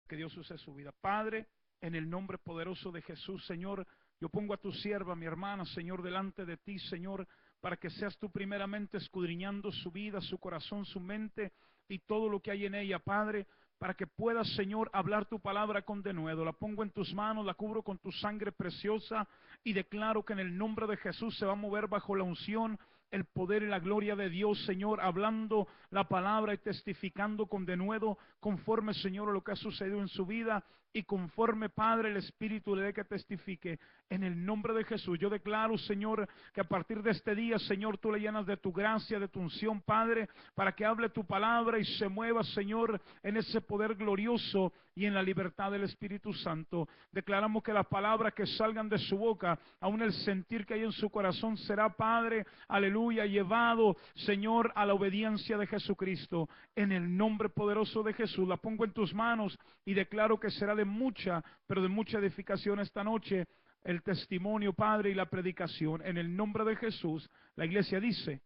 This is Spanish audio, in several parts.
que Dios use su vida. Padre, en el nombre poderoso de Jesús, Señor, yo pongo a tu sierva, mi hermana, Señor, delante de ti, Señor, para que seas tú primeramente escudriñando su vida, su corazón, su mente y todo lo que hay en ella, Padre, para que puedas, Señor, hablar tu palabra con denuedo. La pongo en tus manos, la cubro con tu sangre preciosa y declaro que en el nombre de Jesús se va a mover bajo la unción, el poder y la gloria de Dios, Señor, hablando la palabra y testificando con denuedo, conforme, Señor, a lo que ha sucedido en su vida y conforme, Padre, el Espíritu le dé que testifique. En el nombre de Jesús, yo declaro, Señor, que a partir de este día, Señor, tú le llenas de tu gracia, de tu unción, Padre, para que hable tu palabra y se mueva, Señor, en ese poder glorioso y en la libertad del Espíritu Santo. Declaramos que las palabras que salgan de su boca, aún el sentir que hay en su corazón, será, Padre, aleluya, llevado, Señor, a la obediencia de Jesucristo. En el nombre poderoso de Jesús, la pongo en tus manos y declaro que será de mucha, pero de mucha edificación esta noche, el testimonio, Padre, y la predicación. En el nombre de Jesús, la iglesia dice,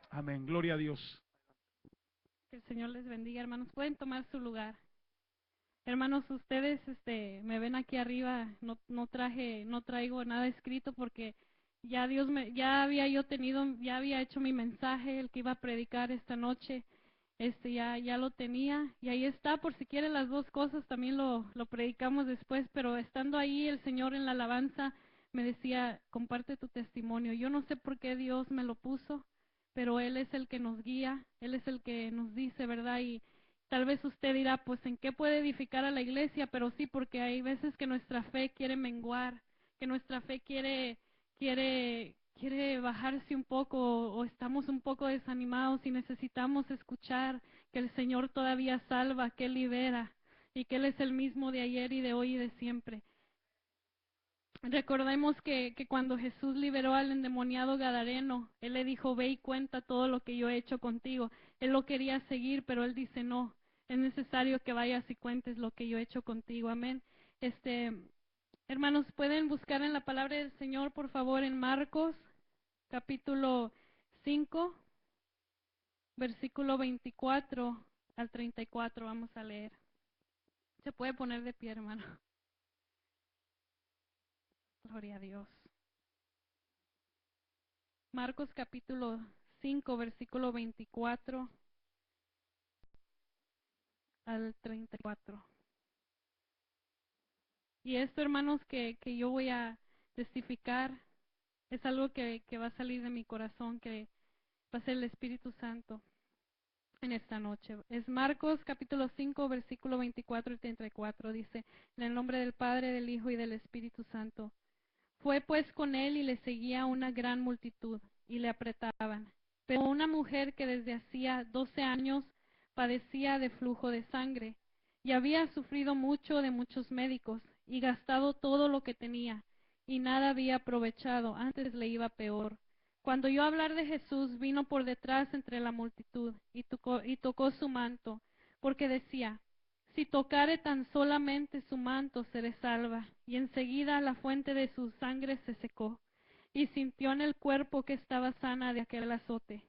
amén, gloria a Dios. Que el Señor les bendiga, hermanos. Pueden tomar su lugar. Hermanos, ustedes me ven aquí arriba, no traigo nada escrito porque ya había hecho mi mensaje, el que iba a predicar esta noche, ya lo tenía, y ahí está, por si quieren las dos cosas, también lo predicamos después, pero estando ahí el Señor en la alabanza me decía, comparte tu testimonio. Yo no sé por qué Dios me lo puso, pero Él es el que nos guía, Él es el que nos dice, ¿verdad? Y tal vez usted dirá, pues, ¿en qué puede edificar a la iglesia? Pero sí, porque hay veces que nuestra fe quiere menguar, que nuestra fe quiere bajarse un poco, o estamos un poco desanimados y necesitamos escuchar que el Señor todavía salva, que Él libera y que Él es el mismo de ayer y de hoy y de siempre. Recordemos que cuando Jesús liberó al endemoniado gadareno, Él le dijo, ve y cuenta todo lo que yo he hecho contigo. Él lo quería seguir, pero Él dice, no, es necesario que vayas y cuentes lo que yo he hecho contigo. Amén. Hermanos, pueden buscar en la palabra del Señor, por favor, en Marcos, capítulo 5, versículo 24 al 34, vamos a leer. Se puede poner de pie, hermano. Gloria a Dios. Marcos capítulo 5, versículo 24 al 34. Y esto, hermanos, que yo voy a testificar, es algo que va a salir de mi corazón, que va a ser el Espíritu Santo en esta noche. Es Marcos capítulo 5, versículo 24 y 34. Dice, en el nombre del Padre, del Hijo y del Espíritu Santo. Fue pues con él y le seguía una gran multitud, y le apretaban. Pero una mujer que desde hacía 12 años padecía de flujo de sangre, y había sufrido mucho de muchos médicos, y gastado todo lo que tenía, y nada había aprovechado, antes le iba peor. Cuando oyó hablar de Jesús, vino por detrás entre la multitud, y tocó su manto, porque decía, si tocare tan solamente su manto, seré salva. Y enseguida la fuente de su sangre se secó, y sintió en el cuerpo que estaba sana de aquel azote.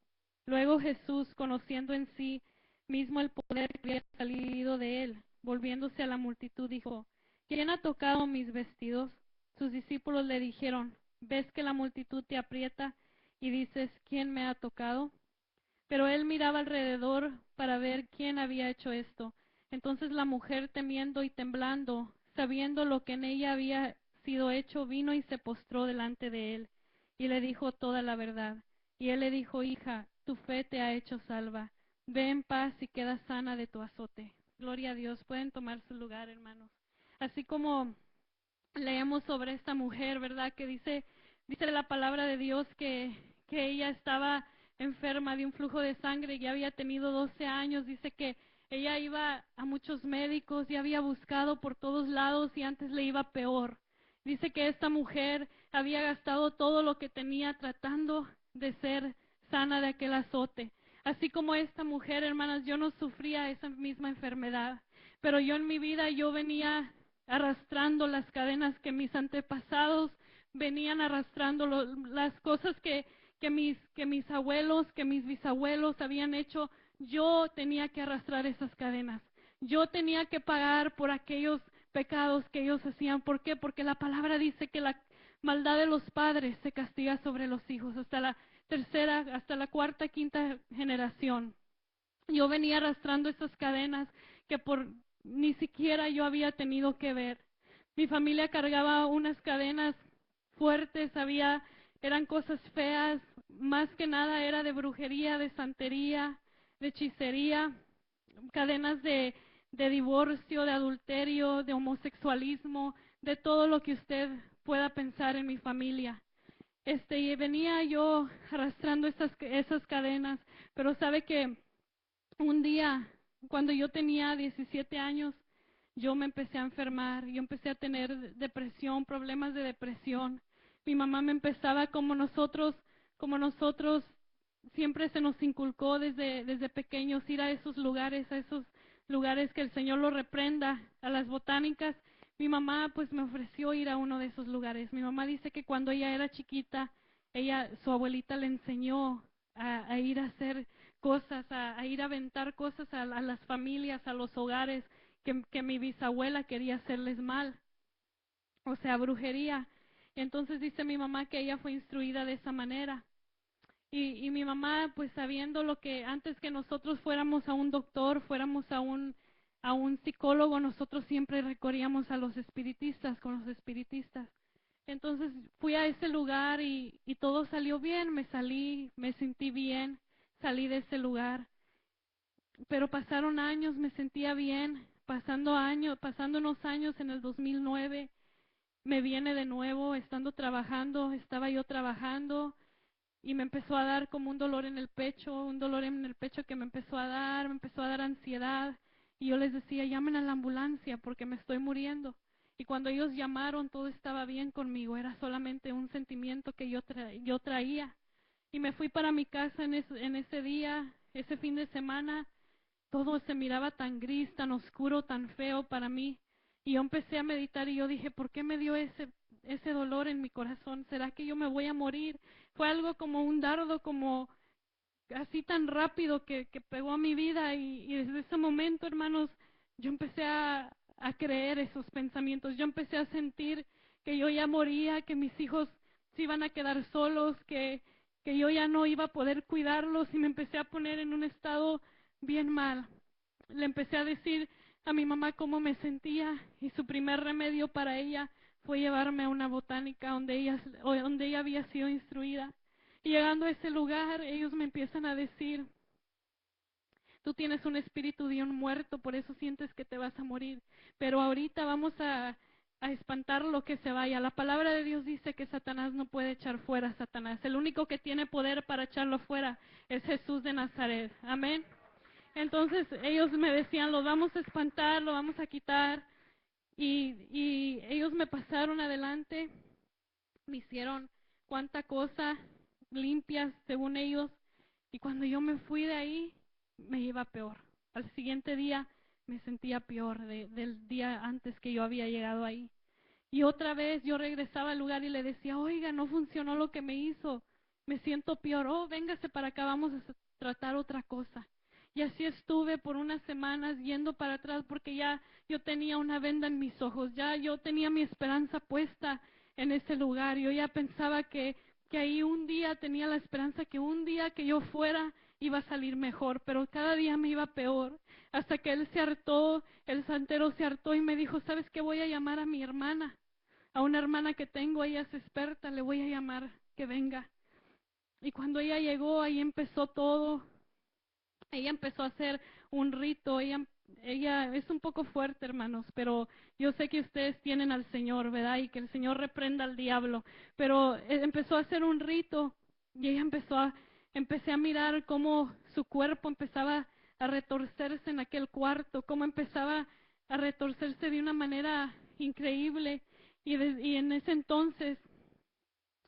Luego Jesús, conociendo en sí mismo el poder que había salido de él, volviéndose a la multitud, dijo, ¿quién ha tocado mis vestidos? Sus discípulos le dijeron, ¿ves que la multitud te aprieta y dices, ¿quién me ha tocado? Pero él miraba alrededor para ver quién había hecho esto. Entonces la mujer, temiendo y temblando, sabiendo lo que en ella había sido hecho, vino y se postró delante de él, y le dijo toda la verdad. Y él le dijo, hija, tu fe te ha hecho salva. Ve en paz y queda sana de tu azote. Gloria a Dios. Pueden tomar su lugar, hermanos. Así como leemos sobre esta mujer, ¿verdad? Que dice la palabra de Dios que ella estaba enferma de un flujo de sangre, ya había tenido 12 años, dice que ella iba a muchos médicos y había buscado por todos lados y antes le iba peor. Dice que esta mujer había gastado todo lo que tenía tratando de ser sana de aquel azote. Así como esta mujer, hermanas, yo no sufría esa misma enfermedad, pero yo en mi vida yo venía arrastrando las cadenas que mis antepasados venían arrastrando, las cosas que mis abuelos, que mis bisabuelos habían hecho. Yo tenía que arrastrar esas cadenas. yo tenía que pagar por aquellos pecados que ellos hacían. ¿Por qué? Porque la palabra dice que la maldad de los padres se castiga sobre los hijos, hasta la tercera, hasta la cuarta, quinta generación. Yo venía arrastrando esas cadenas que por ni siquiera yo había tenido que ver. Mi familia cargaba unas cadenas fuertes, eran cosas feas, más que nada era de brujería, de santería, de hechicería, cadenas de divorcio, de adulterio, de homosexualismo, de todo lo que usted pueda pensar en mi familia. Y venía yo arrastrando esas cadenas, pero sabe que un día, cuando yo tenía 17 años, yo me empecé a enfermar, yo empecé a tener depresión, problemas de depresión. Mi mamá me empezaba como nosotros siempre se nos inculcó desde pequeños ir a esos lugares que el Señor lo reprenda, a las botánicas. Mi mamá pues me ofreció ir a uno de esos lugares. Mi mamá dice que cuando ella era chiquita, su abuelita le enseñó a ir a hacer cosas, a ir a aventar cosas a las familias, a los hogares que mi bisabuela quería hacerles mal, o sea, brujería. Entonces dice mi mamá que ella fue instruida de esa manera. Y mi mamá, pues sabiendo lo que antes que nosotros fuéramos a un doctor, fuéramos a un psicólogo, nosotros siempre recorríamos a los espiritistas, con los espiritistas. Entonces fui a ese lugar y todo salió bien, me sentí bien, salí de ese lugar. Pero pasaron años, me sentía bien, pasando unos años en el 2009, me viene de nuevo, estaba yo trabajando y me empezó a dar como un dolor en el pecho, que me empezó a dar ansiedad. Y yo les decía, llamen a la ambulancia porque me estoy muriendo. Y cuando ellos llamaron, todo estaba bien conmigo, era solamente un sentimiento que yo traía. Y me fui para mi casa en ese día, ese fin de semana, todo se miraba tan gris, tan oscuro, tan feo para mí. Y yo empecé a meditar y yo dije, ¿por qué me dio ese dolor en mi corazón? ¿Será que yo me voy a morir? Fue algo como un dardo, como así tan rápido que pegó a mi vida. Y desde ese momento, hermanos, yo empecé a creer esos pensamientos. Yo empecé a sentir que yo ya moría, que mis hijos se iban a quedar solos, que yo ya no iba a poder cuidarlos, y me empecé a poner en un estado bien mal. Le empecé a decir a mi mamá cómo me sentía, y su primer remedio para ella fue llevarme a una botánica donde ella había sido instruida. Y llegando a ese lugar, ellos me empiezan a decir, tú tienes un espíritu de un muerto, por eso sientes que te vas a morir. Pero ahorita vamos a espantar lo que se vaya. La palabra de Dios dice que Satanás no puede echar fuera a Satanás. El único que tiene poder para echarlo fuera es Jesús de Nazaret. Amén. Entonces ellos me decían, lo vamos a espantar, lo vamos a quitar. Y ellos me pasaron adelante, me hicieron cuánta cosa limpias según ellos. Y cuando yo me fui de ahí, me iba peor. Al siguiente día me sentía peor del día antes que yo había llegado ahí. Y otra vez yo regresaba al lugar y le decía, oiga, no funcionó lo que me hizo, me siento peor. Oh, véngase para acá, vamos a tratar otra cosa. Y así estuve por unas semanas yendo para atrás, porque ya yo tenía una venda en mis ojos, ya yo tenía mi esperanza puesta en ese lugar. Yo ya pensaba que ahí un día tenía la esperanza que un día que yo fuera iba a salir mejor, pero cada día me iba peor, hasta que él se hartó, el santero se hartó y me dijo, ¿sabes qué? Voy a llamar a mi hermana, a una hermana que tengo, ella es experta, le voy a llamar que venga. Y cuando ella llegó, ahí empezó todo. Ella empezó a hacer un rito. Ella es un poco fuerte, hermanos, pero yo sé que ustedes tienen al Señor, ¿verdad? Y que el Señor reprenda al diablo. Pero empezó a hacer un rito y ella empecé a mirar cómo su cuerpo empezaba a retorcerse en aquel cuarto, cómo empezaba a retorcerse de una manera increíble. Y en ese entonces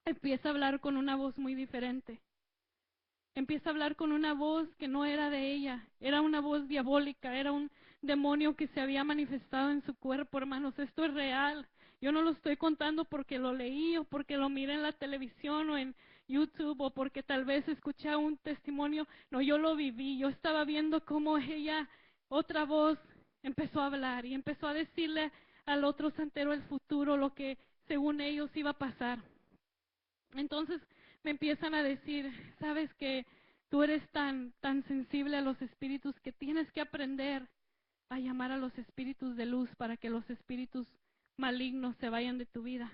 empieza a hablar con una voz muy diferente. Empieza a hablar con una voz que no era de ella, era una voz diabólica, era un demonio que se había manifestado en su cuerpo, hermanos. Esto es real. Yo no lo estoy contando porque lo leí o porque lo miré en la televisión o en YouTube o porque tal vez escuché un testimonio. No, yo lo viví. Yo estaba viendo cómo ella, otra voz, empezó a hablar y empezó a decirle al otro santero el futuro, lo que según ellos iba a pasar. Entonces me empiezan a decir, sabes que tú eres tan sensible a los espíritus que tienes que aprender a llamar a los espíritus de luz para que los espíritus malignos se vayan de tu vida.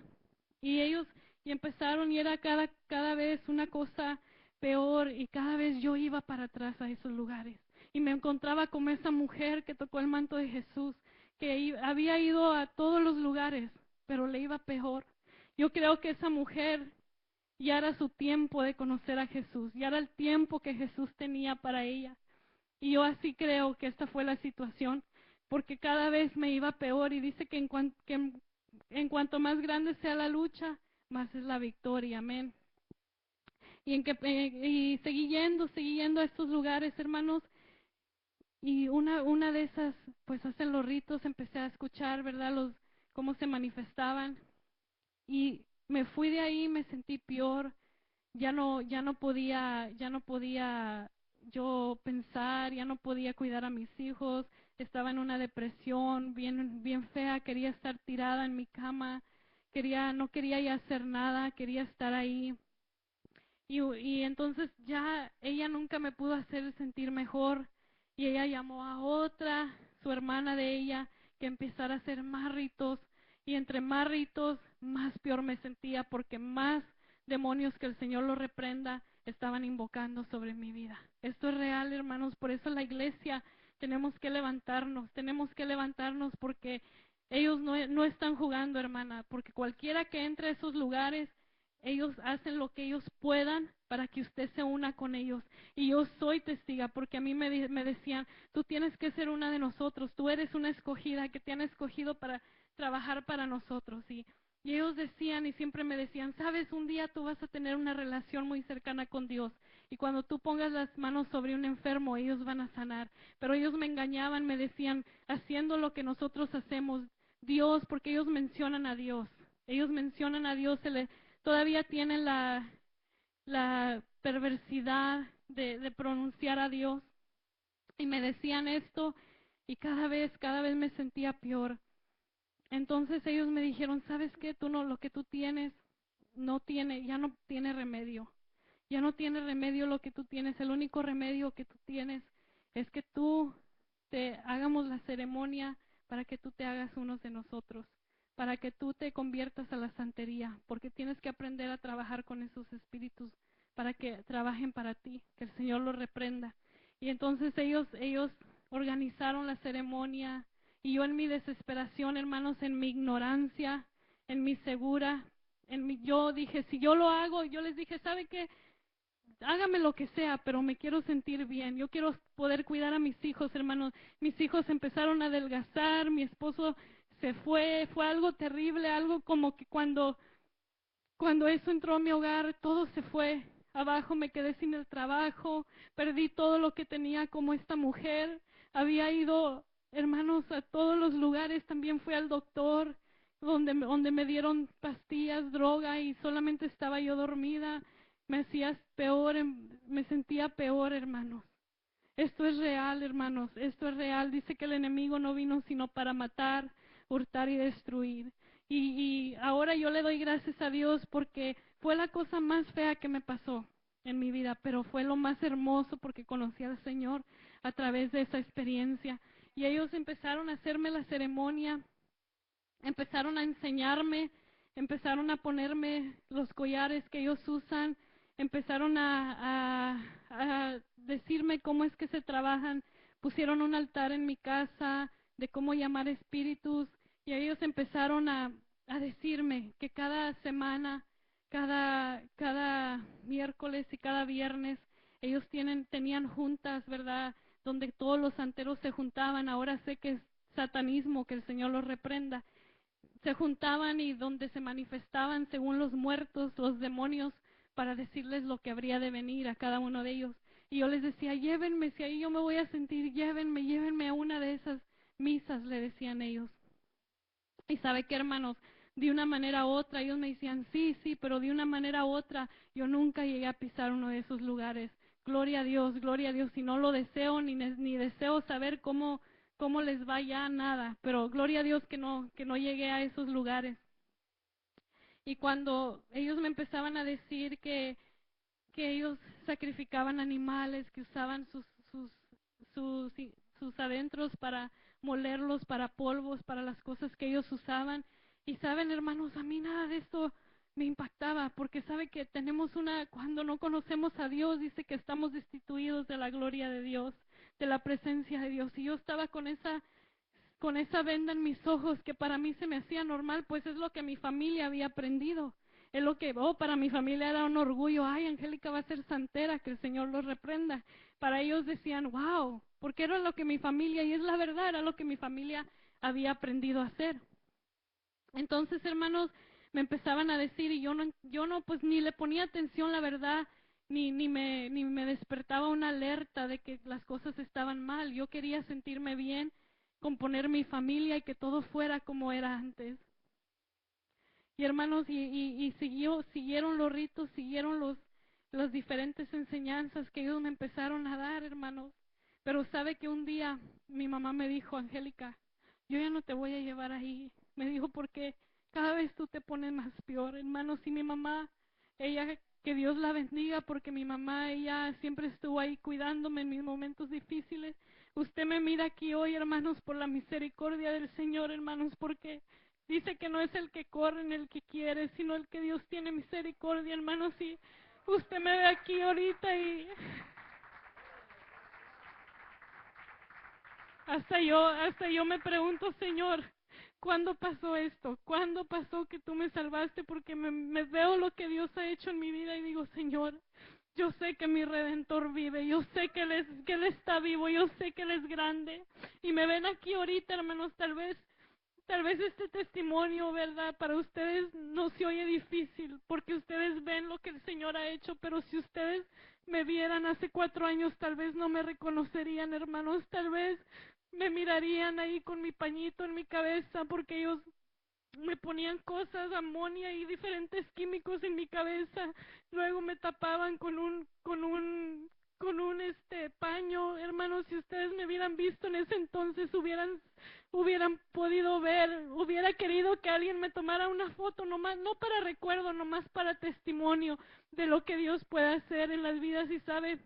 Y ellos empezaron y era cada vez una cosa peor y cada vez yo iba para atrás a esos lugares. Y me encontraba como esa mujer que tocó el manto de Jesús, que había ido a todos los lugares, pero le iba peor. Yo creo que esa mujer ya era su tiempo de conocer a Jesús, ya era el tiempo que Jesús tenía para ella. Y yo así creo que esta fue la situación, porque cada vez me iba peor y dice que en cuanto más grande sea la lucha, más es la victoria, amén. Y seguí yendo a estos lugares, hermanos, y una de esas, pues hacen los ritos, empecé a escuchar, ¿verdad?, cómo se manifestaban, y me fui de ahí, me sentí peor, ya no podía yo pensar, ya no podía cuidar a mis hijos, estaba en una depresión bien fea, quería estar tirada en mi cama, no quería ya hacer nada, quería estar ahí. Y entonces ya ella nunca me pudo hacer sentir mejor y ella llamó a otra, su hermana de ella, que empezara a hacer más ritos y entre más ritos, más peor me sentía porque más demonios, que el Señor los reprenda, estaban invocando sobre mi vida. Esto es real, hermanos, por eso la iglesia tenemos que levantarnos porque ellos no están jugando, hermana, porque cualquiera que entre a esos lugares, ellos hacen lo que ellos puedan para que usted se una con ellos. Y yo soy testiga, porque a mí me decían, tú tienes que ser una de nosotros, tú eres una escogida que te han escogido para trabajar para nosotros. Y ellos decían y siempre me decían, sabes, un día tú vas a tener una relación muy cercana con Dios. Y cuando tú pongas las manos sobre un enfermo, ellos van a sanar. Pero ellos me engañaban, me decían, haciendo lo que nosotros hacemos, Dios, porque ellos mencionan a Dios. Ellos mencionan a Dios, todavía tienen la perversidad de pronunciar a Dios. Y me decían esto y cada vez me sentía peor. Entonces ellos me dijeron, ¿sabes qué? Lo que tú tienes ya no tiene remedio. Ya no tiene remedio lo que tú tienes. El único remedio que tú tienes es que hagamos la ceremonia para que tú te hagas unos de nosotros, para que tú te conviertas a la santería, porque tienes que aprender a trabajar con esos espíritus para que trabajen para ti, que el Señor los reprenda. Y entonces ellos organizaron la ceremonia y yo en mi desesperación, hermanos, en mi ignorancia, en mi segura, yo dije, si yo lo hago, yo les dije, ¿sabe qué? Hágame lo que sea, pero me quiero sentir bien. Yo quiero poder cuidar a mis hijos, hermanos. Mis hijos empezaron a adelgazar, mi esposo se fue algo terrible, algo como que cuando eso entró a mi hogar, todo se fue abajo, me quedé sin el trabajo, perdí todo lo que tenía como esta mujer. Había ido, hermanos, a todos los lugares, también fui al doctor, donde me dieron pastillas, droga, y solamente estaba yo dormida. Me hacía peor, me sentía peor, hermanos. Esto es real, hermanos, esto es real. Dice que el enemigo no vino sino para matar, hurtar y destruir. Y ahora yo le doy gracias a Dios porque fue la cosa más fea que me pasó en mi vida, pero fue lo más hermoso porque conocí al Señor a través de esa experiencia. Y ellos empezaron a hacerme la ceremonia, empezaron a enseñarme, empezaron a ponerme los collares que ellos usan, empezaron a decirme cómo es que se trabajan, pusieron un altar en mi casa de cómo llamar espíritus, y ellos empezaron a decirme que cada semana, cada miércoles y cada viernes, ellos tenían juntas, ¿verdad?, donde todos los santeros se juntaban. Ahora sé que es satanismo, que el Señor los reprenda. Se juntaban y donde se manifestaban según los muertos, los demonios, para decirles lo que habría de venir a cada uno de ellos. Y yo les decía, llévenme, si ahí yo me voy a sentir, llévenme a una de esas misas, le decían ellos. Y sabe qué, hermanos, de una manera u otra, ellos me decían, sí, pero de una manera u otra, yo nunca llegué a pisar uno de esos lugares. Gloria a Dios, y no lo deseo, ni deseo saber cómo cómo les va ya, nada, pero gloria a Dios que no llegué a esos lugares. Y cuando ellos me empezaban a decir que ellos sacrificaban animales, que usaban sus, sus adentros para molerlos, para polvos, para las cosas que ellos usaban. Y saben, hermanos, a mí nada de esto me impactaba, porque sabe que cuando no conocemos a Dios, dice que estamos destituidos de la gloria de Dios, de la presencia de Dios. Y yo estaba con esa venda en mis ojos que para mí se me hacía normal, pues es lo que mi familia había aprendido. Es lo que, para mi familia era un orgullo. Ay, Angélica va a ser santera, que el Señor los reprenda. Para ellos decían, wow, porque era lo que mi familia, y es la verdad, era lo que mi familia había aprendido a hacer. Entonces, hermanos, me empezaban a decir, y yo no, pues ni le ponía atención, la verdad, ni me despertaba una alerta de que las cosas estaban mal. Yo quería sentirme bien, componer mi familia y que todo fuera como era antes. Y hermanos, siguieron los ritos, siguieron las diferentes enseñanzas que ellos me empezaron a dar, hermanos. Pero sabe que un día mi mamá me dijo, Angélica, yo ya no te voy a llevar ahí. Me dijo, porque cada vez tú te pones más peor, hermanos. Y mi mamá, ella, que Dios la bendiga, porque mi mamá, ella siempre estuvo ahí cuidándome en mis momentos difíciles. Usted me mira aquí hoy, hermanos, por la misericordia del Señor, hermanos, porque dice que no es el que corre en el que quiere, sino el que Dios tiene misericordia, hermanos. Y usted me ve aquí ahorita y hasta yo me pregunto, Señor, ¿cuándo pasó esto? ¿Cuándo pasó que tú me salvaste? Porque me veo lo que Dios ha hecho en mi vida y digo, Señor, yo sé que mi Redentor vive, yo sé que Él está vivo, yo sé que Él es grande. Y me ven aquí ahorita, hermanos, tal vez este testimonio, ¿verdad? Para ustedes no se oye difícil, porque ustedes ven lo que el Señor ha hecho, pero si ustedes me vieran hace 4 años, tal vez no me reconocerían, hermanos, tal vez me mirarían ahí con mi pañito en mi cabeza, porque ellos me ponían cosas, amonia y diferentes químicos en mi cabeza, luego me tapaban con un paño. Hermanos, si ustedes me hubieran visto en ese entonces, hubieran podido ver, hubiera querido que alguien me tomara una foto, nomás, no para recuerdo, nomás para testimonio de lo que Dios puede hacer en las vidas. Y sabe,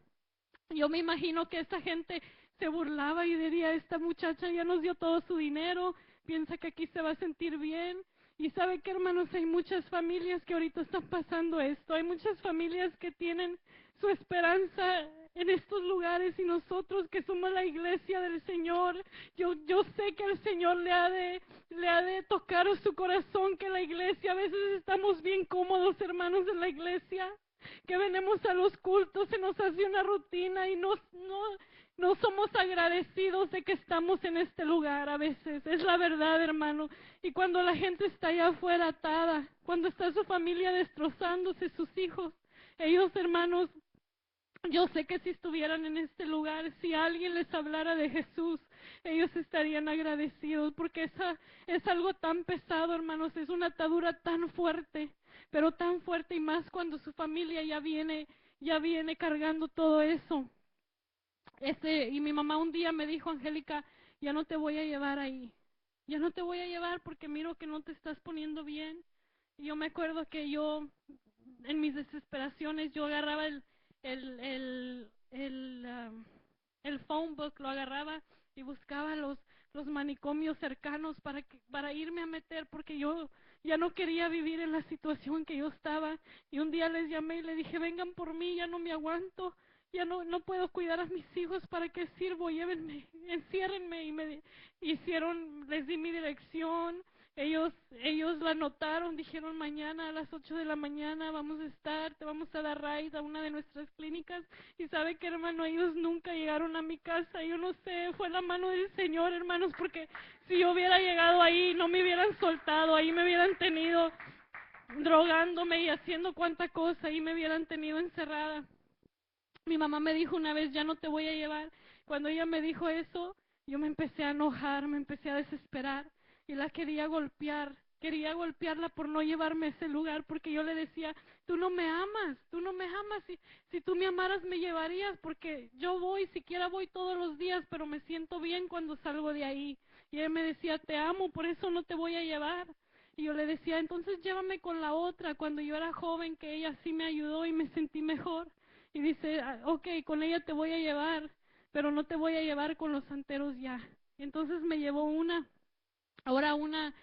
yo me imagino que esa gente se burlaba y diría, esta muchacha ya nos dio todo su dinero, piensa que aquí se va a sentir bien. Y sabe que, hermanos, hay muchas familias que ahorita están pasando esto, hay muchas familias que tienen su esperanza en estos lugares, y nosotros que somos la iglesia del Señor, yo sé que el Señor le ha de tocar su corazón, que la iglesia, a veces estamos bien cómodos, hermanos, en la iglesia, que venimos a los cultos, se nos hace una rutina y no somos agradecidos de que estamos en este lugar a veces. Es la verdad, hermano. Y cuando la gente está allá afuera atada, cuando está su familia destrozándose, sus hijos, ellos, hermanos, yo sé que si estuvieran en este lugar, si alguien les hablara de Jesús, ellos estarían agradecidos, porque es algo tan pesado, hermanos, es una atadura tan fuerte, pero tan fuerte, y más cuando su familia ya viene cargando todo eso. Y mi mamá un día me dijo, Angélica, ya no te voy a llevar ahí, ya no te voy a llevar porque miro que no te estás poniendo bien. Y yo me acuerdo que yo, en mis desesperaciones, yo agarraba el phone book, lo agarraba y buscaba los manicomios cercanos para irme a meter, porque yo ya no quería vivir en la situación que yo estaba. Y un día les llamé y le dije, vengan por mí, ya no me aguanto, ya no puedo cuidar a mis hijos, ¿para qué sirvo? Llévenme, enciérrenme. Y les di mi dirección. Ellos la anotaron, dijeron, mañana a las 8 de la mañana vamos a estar, te vamos a dar ride a una de nuestras clínicas. Y sabe que, hermano, ellos nunca llegaron a mi casa. Yo no sé, fue la mano del Señor, hermanos, porque si yo hubiera llegado ahí, no me hubieran soltado, ahí me hubieran tenido drogándome y haciendo cuanta cosa, ahí me hubieran tenido encerrada. Mi mamá me dijo una vez, ya no te voy a llevar. Cuando ella me dijo eso, yo me empecé a enojar, me empecé a desesperar y la quería golpear, quería golpearla por no llevarme a ese lugar, porque yo le decía, tú no me amas, si tú me amaras me llevarías, porque yo voy, siquiera voy todos los días, pero me siento bien cuando salgo de ahí. Y él me decía, te amo, por eso no te voy a llevar. Y yo le decía, entonces llévame con la otra, cuando yo era joven, que ella sí me ayudó y me sentí mejor. Y dice, ok, con ella te voy a llevar, pero no te voy a llevar con los santeros ya. Y entonces me llevó ahora una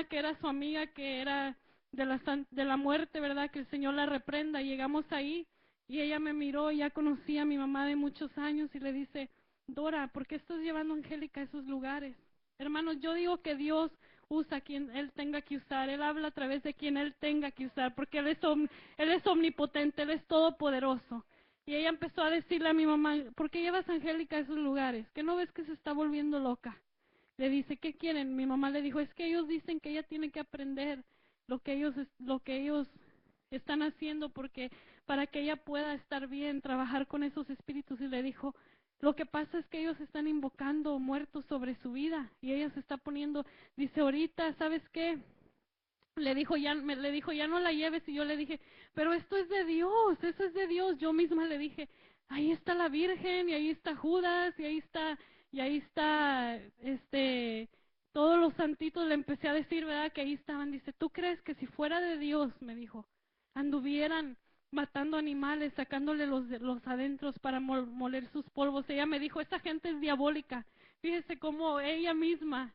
que era su amiga, que era de la muerte, ¿verdad? Que el Señor la reprenda. Llegamos ahí y ella me miró, ya conocía a mi mamá de muchos años, y le dice, Dora, ¿por qué estás llevando a Angélica a esos lugares? Hermanos, yo digo que Dios usa a quien Él tenga que usar, Él habla a través de quien Él tenga que usar, porque Él es omnipotente, Él es todopoderoso. Y ella empezó a decirle a mi mamá, ¿por qué llevas a Angélica a esos lugares? ¿Que no ves que se está volviendo loca? Le dice, ¿qué quieren? Mi mamá le dijo, es que ellos dicen que ella tiene que aprender lo que ellos están haciendo, porque para que ella pueda estar bien, trabajar con esos espíritus. Y le dijo, lo que pasa es que ellos están invocando muertos sobre su vida, y ella se está poniendo, dice, ahorita, ¿sabes qué? Le dijo, ya no la lleves. Y yo le dije, pero esto es de Dios, eso es de Dios. Yo misma le dije, ahí está la Virgen, y ahí está Judas, y ahí está, todos los santitos. Le empecé a decir, ¿verdad? Que ahí estaban. Dice, ¿tú crees que si fuera de Dios, me dijo, anduvieran matando animales, sacándole los adentros para moler sus polvos? Ella me dijo, esa gente es diabólica. Fíjese cómo ella misma,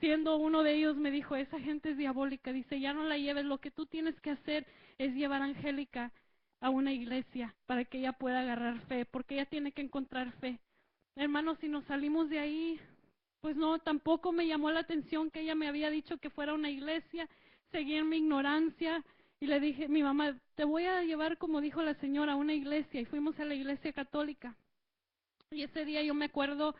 siendo uno de ellos, me dijo, esa gente es diabólica. Dice, ya no la lleves, lo que tú tienes que hacer es llevar a Angélica a una iglesia para que ella pueda agarrar fe, porque ella tiene que encontrar fe. Hermanos, si nos salimos de ahí, pues no, tampoco me llamó la atención que ella me había dicho que fuera a una iglesia. Seguí en mi ignorancia y le dije, mi mamá, te voy a llevar, como dijo la señora, a una iglesia. Y fuimos a la iglesia católica. Y ese día yo me acuerdo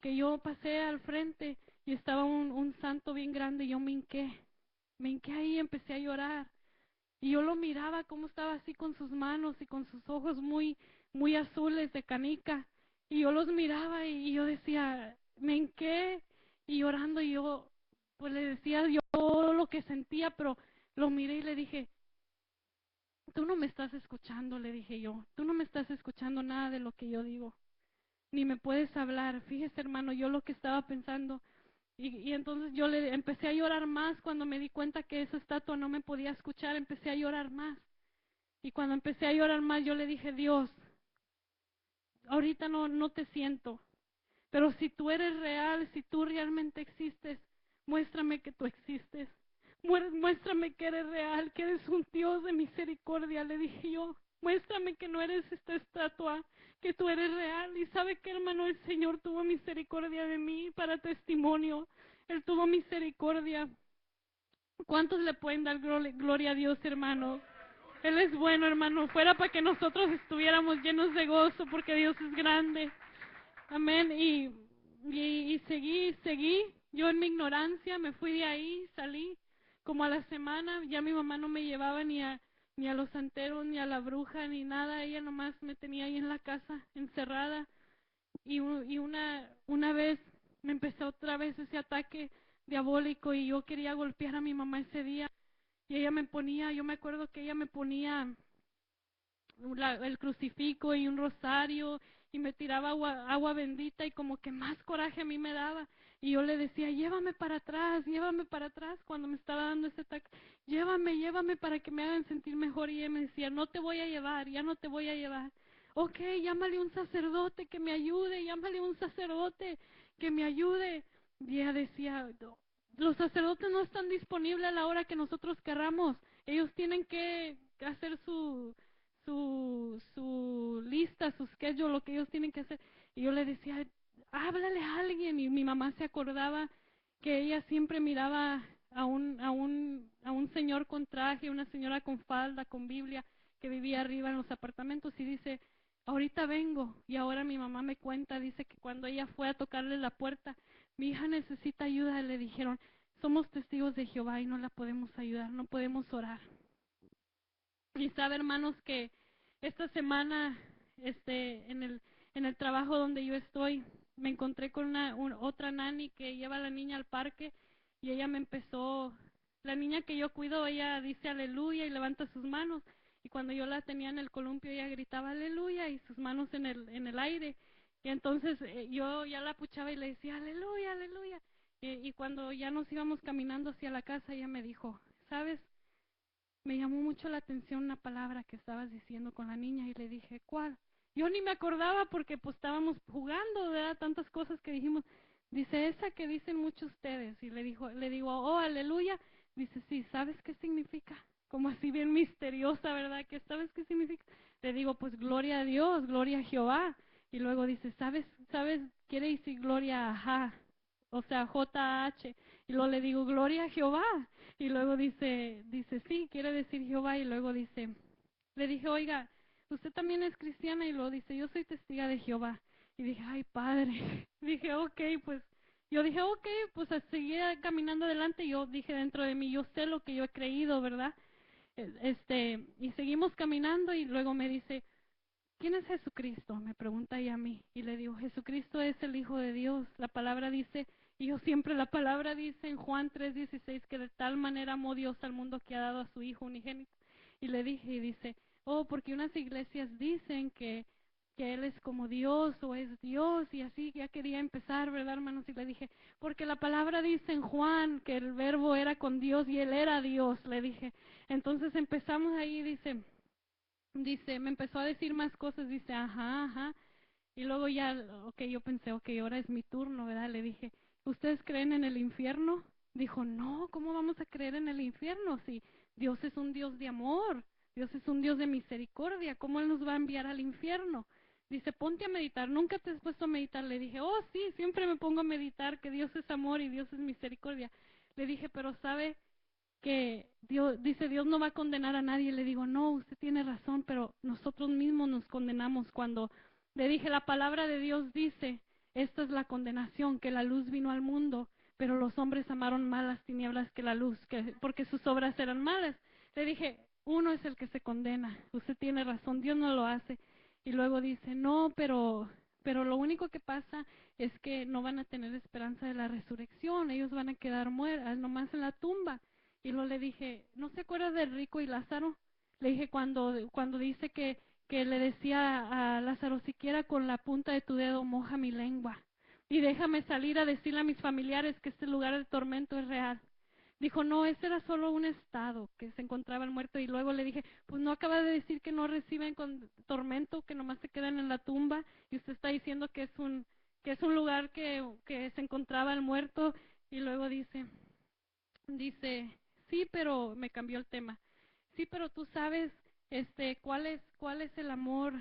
que yo pasé al frente y estaba un santo bien grande, y yo me hinqué ahí y empecé a llorar. Y yo lo miraba cómo estaba así con sus manos y con sus ojos muy azules de canica. Y yo los miraba y yo decía, me hinqué y llorando, y yo pues le decía yo lo que sentía, pero lo miré y le dije, tú no me estás escuchando, le dije yo, tú no me estás escuchando nada de lo que yo digo, ni me puedes hablar. Fíjese, hermano, yo lo que estaba pensando. Y entonces yo le empecé a llorar más cuando me di cuenta que esa estatua no me podía escuchar. Empecé a llorar más. Y cuando empecé a llorar más, yo le dije, Dios, ahorita no te siento, pero si tú eres real, si tú realmente existes, muéstrame que tú existes. Muéstrame que eres real, que eres un Dios de misericordia, le dije yo. Muéstrame que no eres esta estatua, que tú eres real. Y sabe que, hermano, el Señor tuvo misericordia de mí para testimonio. Él tuvo misericordia. ¿Cuántos le pueden dar gloria a Dios, hermano? Él es bueno, hermano. Fuera para que nosotros estuviéramos llenos de gozo, porque Dios es grande. Amén. Y seguí. Yo en mi ignorancia me fui de ahí, salí. Como a la semana, ya mi mamá no me llevaba ni a los santeros, ni a la bruja, ni nada. Ella nomás me tenía ahí en la casa, encerrada. Y una vez me empezó otra vez ese ataque diabólico, y yo quería golpear a mi mamá ese día. Y ella me ponía, yo me acuerdo que ella me ponía el crucifijo y un rosario, y me tiraba agua bendita, y como que más coraje a mí me daba. Y yo le decía, llévame para atrás, cuando me estaba dando ese ataque, llévame para que me hagan sentir mejor. Y ella me decía, no te voy a llevar, ya no te voy a llevar. Ok, llámale un sacerdote que me ayude, llámale un sacerdote que me ayude. Y ella decía, los sacerdotes no están disponibles a la hora que nosotros querramos, ellos tienen que hacer su lista, su schedule, lo que ellos tienen que hacer. Y yo le decía, háblale a alguien. Y mi mamá se acordaba que ella siempre miraba a un señor con traje, una señora con falda, con Biblia, que vivía arriba en los apartamentos, y dice, ahorita vengo. Y ahora mi mamá me cuenta, dice que cuando ella fue a tocarle la puerta, mi hija necesita ayuda, le dijeron, somos testigos de Jehová y no la podemos ayudar, no podemos orar. Y sabe, hermanos, que esta semana, en el trabajo donde yo estoy, me encontré con otra nani que lleva a la niña al parque, y ella me empezó la niña que yo cuido, ella dice aleluya y levanta sus manos. Y cuando yo la tenía en el columpio, ella gritaba aleluya y sus manos en el aire. Y entonces yo ya la puchaba y le decía aleluya, aleluya. Y cuando ya nos íbamos caminando hacia la casa, ella me dijo, ¿sabes? Me llamó mucho la atención una palabra que estabas diciendo con la niña. Y le dije, ¿cuál? Yo ni me acordaba porque pues estábamos jugando, ¿verdad? Tantas cosas que dijimos. Dice, esa que dicen muchos ustedes. Y le digo, oh, aleluya. Dice, sí, ¿sabes qué significa? Como así bien misteriosa, ¿verdad? ¿Qué sabes qué significa? Le digo, pues gloria a Dios, gloria a Jehová. Y luego dice, ¿sabes? Quiere decir gloria a Jah, o sea, J-H. Y luego le digo, gloria a Jehová. Y luego dice, sí, quiere decir Jehová. Y luego dice, le dije, oiga, usted también es cristiana. Y luego dice, yo soy testiga de Jehová. Y dije, ay, padre. Dije, ok, pues, yo dije, ok, pues seguía caminando adelante. Yo dije dentro de mí, yo sé lo que yo he creído, ¿verdad? Y seguimos caminando y luego me dice, ¿quién es Jesucristo? Me pregunta ella a mí. Y le digo, Jesucristo es el Hijo de Dios. La palabra dice, y yo siempre la palabra dice en Juan 3:16, que de tal manera amó Dios al mundo que ha dado a su Hijo unigénito. Y le dije, y dice, oh, porque unas iglesias dicen que Él es como Dios o es Dios, y así ya quería empezar, ¿verdad, hermanos? Y le dije, porque la palabra dice en Juan que el verbo era con Dios y Él era Dios, le dije. Entonces empezamos ahí, dice, me empezó a decir más cosas, dice, ajá, ajá. Y luego ya, ok, yo pensé, ok, ahora es mi turno, ¿verdad? Le dije, ¿ustedes creen en el infierno? Dijo, no, ¿cómo vamos a creer en el infierno si Dios es un Dios de amor? Dios es un Dios de misericordia, ¿cómo Él nos va a enviar al infierno? Dice, ponte a meditar, ¿nunca te has puesto a meditar? Le dije, oh, sí, siempre me pongo a meditar, que Dios es amor y Dios es misericordia. Le dije, pero ¿sabe que Dios dice, Dios no va a condenar a nadie? Le digo, no, usted tiene razón, pero nosotros mismos nos condenamos cuando le dije, la palabra de Dios dice, esta es la condenación, que la luz vino al mundo, pero los hombres amaron más las tinieblas que la luz, porque sus obras eran malas. Le dije, uno es el que se condena, usted tiene razón, Dios no lo hace. Y luego dice, no, pero lo único que pasa es que no van a tener esperanza de la resurrección, ellos van a quedar muertos, nomás en la tumba. Y luego le dije, ¿no se acuerda del rico y Lázaro? Le dije, cuando dice que le decía a Lázaro, siquiera con la punta de tu dedo moja mi lengua y déjame salir a decirle a mis familiares que este lugar de tormento es real. Dijo, no, ese era solo un estado, que se encontraba el muerto. Y luego le dije, pues no acaba de decir que no reciben con tormento, que nomás se quedan en la tumba, y usted está diciendo que es un lugar que se encontraba el muerto. Y luego dice, sí, pero me cambió el tema. Sí, pero tú sabes, cuál es el amor,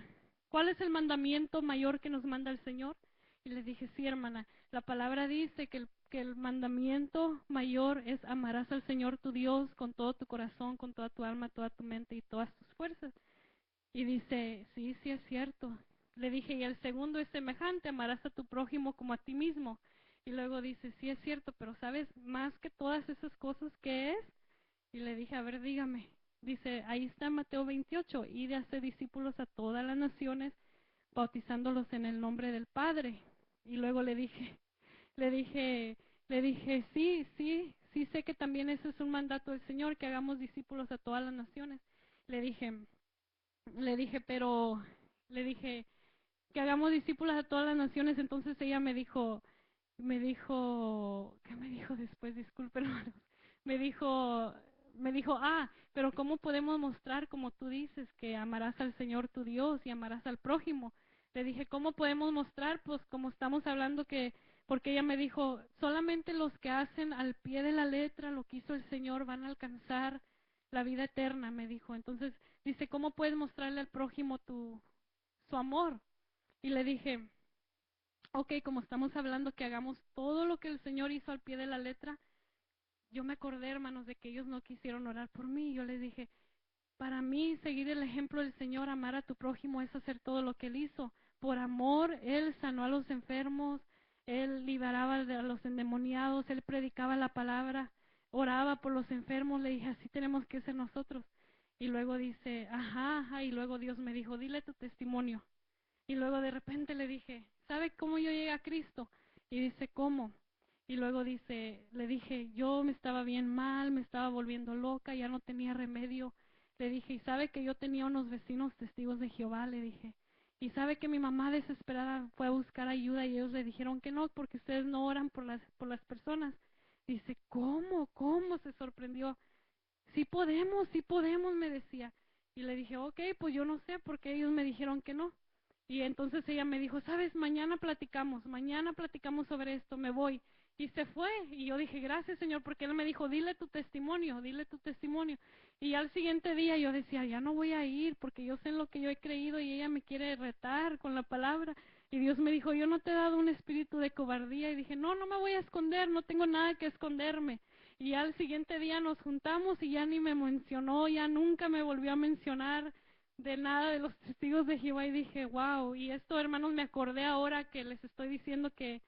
cuál es el mandamiento mayor que nos manda el Señor. Y le dije, sí, hermana, la palabra dice que el mandamiento mayor es amarás al Señor tu Dios con todo tu corazón, con toda tu alma, toda tu mente y todas tus fuerzas. Y dice, sí, sí es cierto. Le dije, y el segundo es semejante, amarás a tu prójimo como a ti mismo. Y luego dice, sí es cierto, pero ¿sabes más que todas esas cosas qué es? Y le dije, a ver, dígame. Dice, ahí está Mateo 28, y de hacer discípulos a todas las naciones, bautizándolos en el nombre del Padre. Y luego le dije, le dije, sí, sí, sí sé que también ese es un mandato del Señor, que hagamos discípulos a todas las naciones. Le dije, le dije, pero, le dije, que hagamos discípulos a todas las naciones. Entonces ella ¿qué me dijo después? Disculpen, hermanos. Me dijo, pero ¿cómo podemos mostrar, como tú dices, que amarás al Señor tu Dios y amarás al prójimo? Le dije, ¿cómo podemos mostrar? Pues como estamos hablando porque ella me dijo, solamente los que hacen al pie de la letra lo que hizo el Señor van a alcanzar la vida eterna, me dijo. Entonces dice, ¿cómo puedes mostrarle al prójimo su amor? Y le dije, ok, como estamos hablando que hagamos todo lo que el Señor hizo al pie de la letra, yo me acordé, hermanos, de que ellos no quisieron orar por mí. Yo les dije, para mí seguir el ejemplo del Señor, amar a tu prójimo, es hacer todo lo que Él hizo. Por amor, Él sanó a los enfermos, Él liberaba a los endemoniados, Él predicaba la palabra, oraba por los enfermos. Le dije, así tenemos que ser nosotros. Y luego dice, ajá, ajá, y luego Dios me dijo, dile tu testimonio. Y luego de repente le dije, ¿sabe cómo yo llegué a Cristo? Y dice, ¿cómo? Y luego dice, le dije, yo me estaba bien mal, me estaba volviendo loca, ya no tenía remedio. Le dije, y sabe que yo tenía unos vecinos testigos de Jehová, le dije. Y sabe que mi mamá desesperada fue a buscar ayuda y ellos le dijeron que no, porque ustedes no oran por las personas. Dice, ¿cómo? ¿Cómo? Se sorprendió. Sí podemos, me decía. Y le dije, ok, pues yo no sé, porque ellos me dijeron que no. Y entonces ella me dijo, sabes, mañana platicamos sobre esto, me voy. Y se fue, y yo dije, gracias Señor, porque Él me dijo, dile tu testimonio, dile tu testimonio. Y al siguiente día yo decía, ya no voy a ir, porque yo sé en lo que yo he creído y ella me quiere retar con la palabra. Y Dios me dijo, yo no te he dado un espíritu de cobardía. Y dije, no, no me voy a esconder, no tengo nada que esconderme. Y al siguiente día nos juntamos y ya ni me mencionó, ya nunca me volvió a mencionar de nada de los testigos de Jehová. Y dije, wow, y esto, hermanos, me acordé ahora que les estoy diciendo que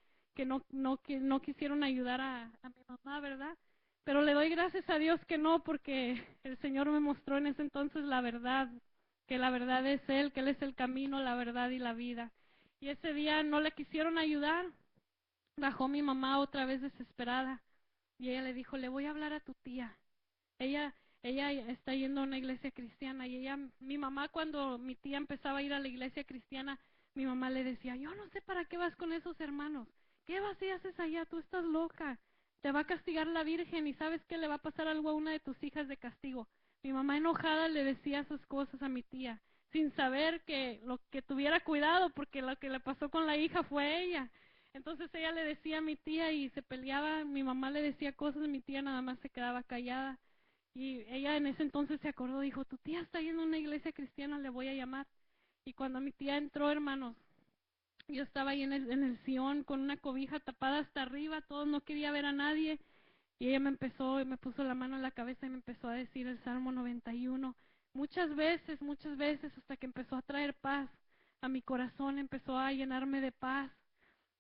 no quisieron ayudar a mi mamá, ¿verdad? Pero le doy gracias a Dios que no, porque el Señor me mostró en ese entonces la verdad, que la verdad es Él, que Él es el camino, la verdad y la vida. Y ese día no le quisieron ayudar, bajó mi mamá otra vez desesperada y ella le dijo, le voy a hablar a tu tía. Ella, ella está yendo a una iglesia cristiana y mi mamá cuando mi tía empezaba a ir a la iglesia cristiana, mi mamá le decía, yo no sé para qué vas con esos hermanos, ¿qué vas y haces allá? Tú estás loca, te va a castigar la Virgen y sabes que le va a pasar algo a una de tus hijas de castigo. Mi mamá enojada le decía esas cosas a mi tía, sin saber que lo que tuviera cuidado porque lo que le pasó con la hija fue ella. Entonces ella le decía a mi tía y se peleaba, mi mamá le decía cosas, mi tía nada más se quedaba callada. Y ella en ese entonces se acordó, dijo, tu tía está yendo a una iglesia cristiana, le voy a llamar. Y cuando mi tía entró, hermanos, yo estaba ahí en el sillón con una cobija tapada hasta arriba, todo, no quería ver a nadie. Y ella me puso la mano en la cabeza y me empezó a decir el Salmo 91. Muchas veces, hasta que empezó a traer paz a mi corazón, empezó a llenarme de paz.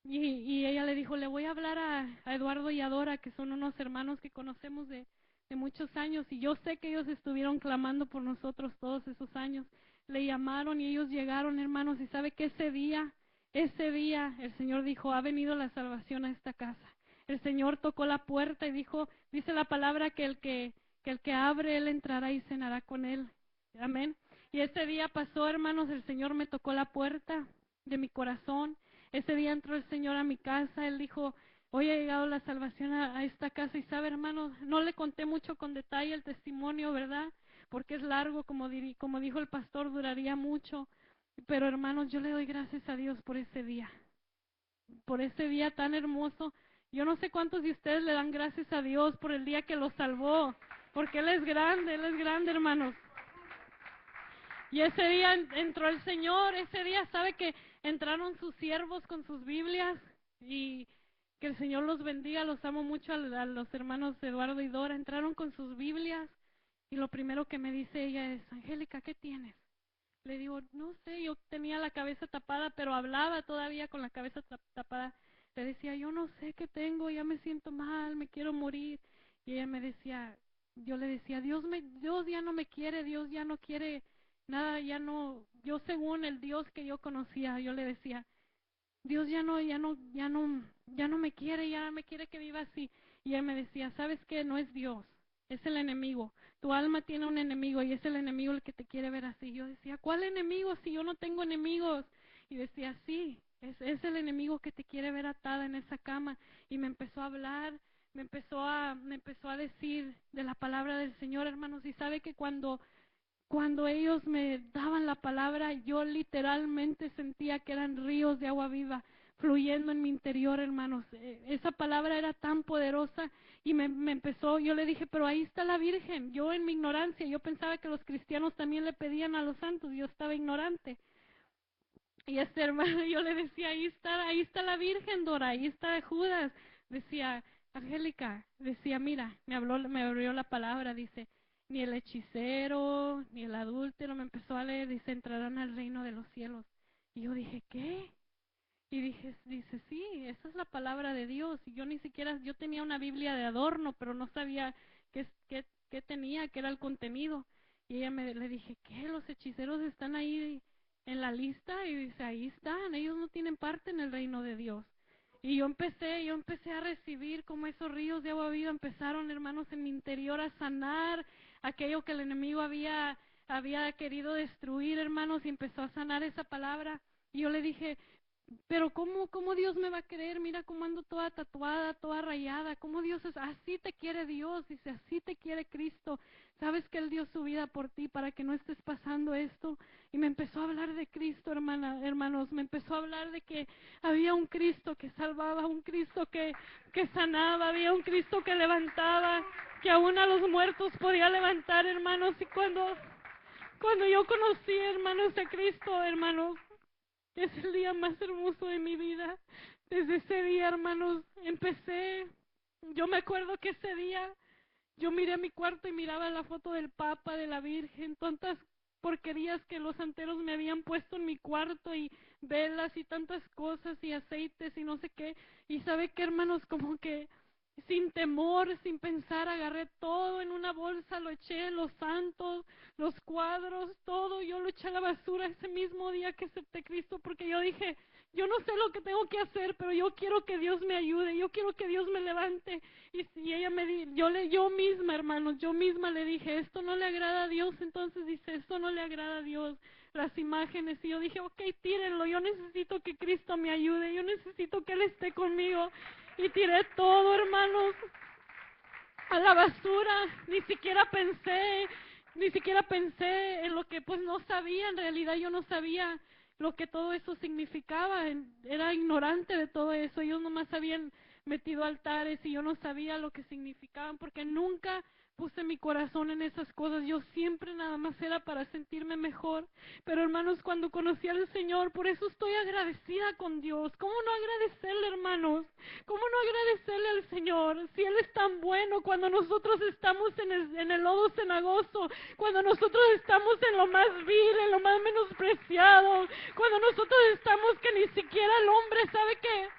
Y ella le dijo, le voy a hablar a Eduardo y a Dora, que son unos hermanos que conocemos de muchos años, y yo sé que ellos estuvieron clamando por nosotros todos esos años. Le llamaron y ellos llegaron, hermanos, y sabe que ese día el Señor dijo, ha venido la salvación a esta casa. El Señor tocó la puerta y dijo, dice la palabra que el que abre, Él entrará y cenará con Él. Amén. Y ese día pasó, hermanos, el Señor me tocó la puerta de mi corazón. Ese día entró el Señor a mi casa, Él dijo, hoy ha llegado la salvación a esta casa. Y sabe, hermanos, no le conté mucho con detalle el testimonio, ¿verdad? Porque es largo, como dijo el pastor, duraría mucho. Pero hermanos, yo le doy gracias a Dios por ese día tan hermoso. Yo no sé cuántos de ustedes le dan gracias a Dios por el día que los salvó, porque Él es grande, hermanos. Y ese día entró el Señor, ese día sabe que entraron sus siervos con sus Biblias y que el Señor los bendiga, los amo mucho a los hermanos Eduardo y Dora, entraron con sus Biblias y lo primero que me dice ella es, Angélica, ¿qué tienes? Le digo, no sé, yo tenía la cabeza tapada, pero hablaba todavía con la cabeza tapada. Le decía, yo no sé qué tengo, ya me siento mal, me quiero morir. Y ella me decía, yo le decía, Dios ya no me quiere, Dios ya no quiere nada, ya no, yo según el Dios que yo conocía, yo le decía, Dios ya no me quiere que viva así. Y él me decía, ¿sabes qué? No es Dios, es el enemigo. Tu alma tiene un enemigo y es el enemigo el que te quiere ver así. Yo decía, ¿cuál enemigo si yo no tengo enemigos? Y decía, sí, es el enemigo que te quiere ver atada en esa cama. Y me empezó a hablar, me empezó a decir de la palabra del Señor, hermanos. Y sabe que cuando ellos me daban la palabra, yo literalmente sentía que eran ríos de agua viva fluyendo en mi interior, hermanos. Esa palabra era tan poderosa y me empezó, yo le dije, pero ahí está la Virgen. Yo en mi ignorancia, yo pensaba que los cristianos también le pedían a los santos, yo estaba ignorante. Y este hermano, yo le decía, ahí está la Virgen, Dora, ahí está Judas. Decía, Angélica, decía, mira, me abrió la palabra, dice, ni el hechicero, ni el adúltero, me empezó a leer, dice, entrarán al reino de los cielos. Y yo dije, ¿qué? Y dice, sí, esa es la palabra de Dios. Y yo ni siquiera, yo tenía una Biblia de adorno, pero no sabía qué tenía, qué era el contenido. Y le dije, ¿qué? ¿Los hechiceros están ahí en la lista? Y dice, ahí están, ellos no tienen parte en el reino de Dios. Y yo empecé a recibir como esos ríos de agua viva empezaron, hermanos, en mi interior a sanar aquello que el enemigo había querido destruir, hermanos, y empezó a sanar esa palabra. Y yo le dije, pero ¿cómo Dios me va a querer? Mira cómo ando toda tatuada, toda rayada. ¿Cómo Dios es? Así te quiere Dios, dice, así te quiere Cristo. Sabes que Él dio su vida por ti para que no estés pasando esto. Y me empezó a hablar de Cristo, hermanos. Me empezó a hablar de que había un Cristo que salvaba, un Cristo que sanaba, había un Cristo que levantaba, que aún a los muertos podía levantar, hermanos. Y cuando yo conocí, hermanos, a Cristo, hermanos, es el día más hermoso de mi vida. Desde ese día, hermanos, yo me acuerdo que ese día yo miré a mi cuarto y miraba la foto del Papa, de la Virgen, tantas porquerías que los santeros me habían puesto en mi cuarto y velas y tantas cosas y aceites y no sé qué. Y sabe qué, hermanos, como que sin temor, sin pensar, agarré todo en una bolsa, lo eché, los santos, los cuadros, todo, yo lo eché a la basura ese mismo día que acepté Cristo, porque yo dije, yo no sé lo que tengo que hacer, pero yo quiero que Dios me ayude, yo quiero que Dios me levante. Y ella me dijo, yo misma, hermanos, yo misma le dije, esto no le agrada a Dios. Entonces dice, esto no le agrada a Dios, las imágenes. Y yo dije, ok, tírenlo, yo necesito que Cristo me ayude, yo necesito que Él esté conmigo. Y tiré todo, hermanos, a la basura. Ni siquiera pensé en lo que pues no sabía. En realidad yo no sabía lo que todo eso significaba. Era ignorante de todo eso. Ellos nomás habían metido altares y yo no sabía lo que significaban, porque nunca puse mi corazón en esas cosas. Yo siempre nada más era para sentirme mejor. Pero hermanos, cuando conocí al Señor, por eso estoy agradecida con Dios. ¿Cómo no agradecerle, hermanos? ¿Cómo no agradecerle al Señor? Si Él es tan bueno, cuando nosotros estamos en el lodo cenagoso, cuando nosotros estamos en lo más vil, en lo más menospreciado, cuando nosotros estamos que ni siquiera el hombre sabe que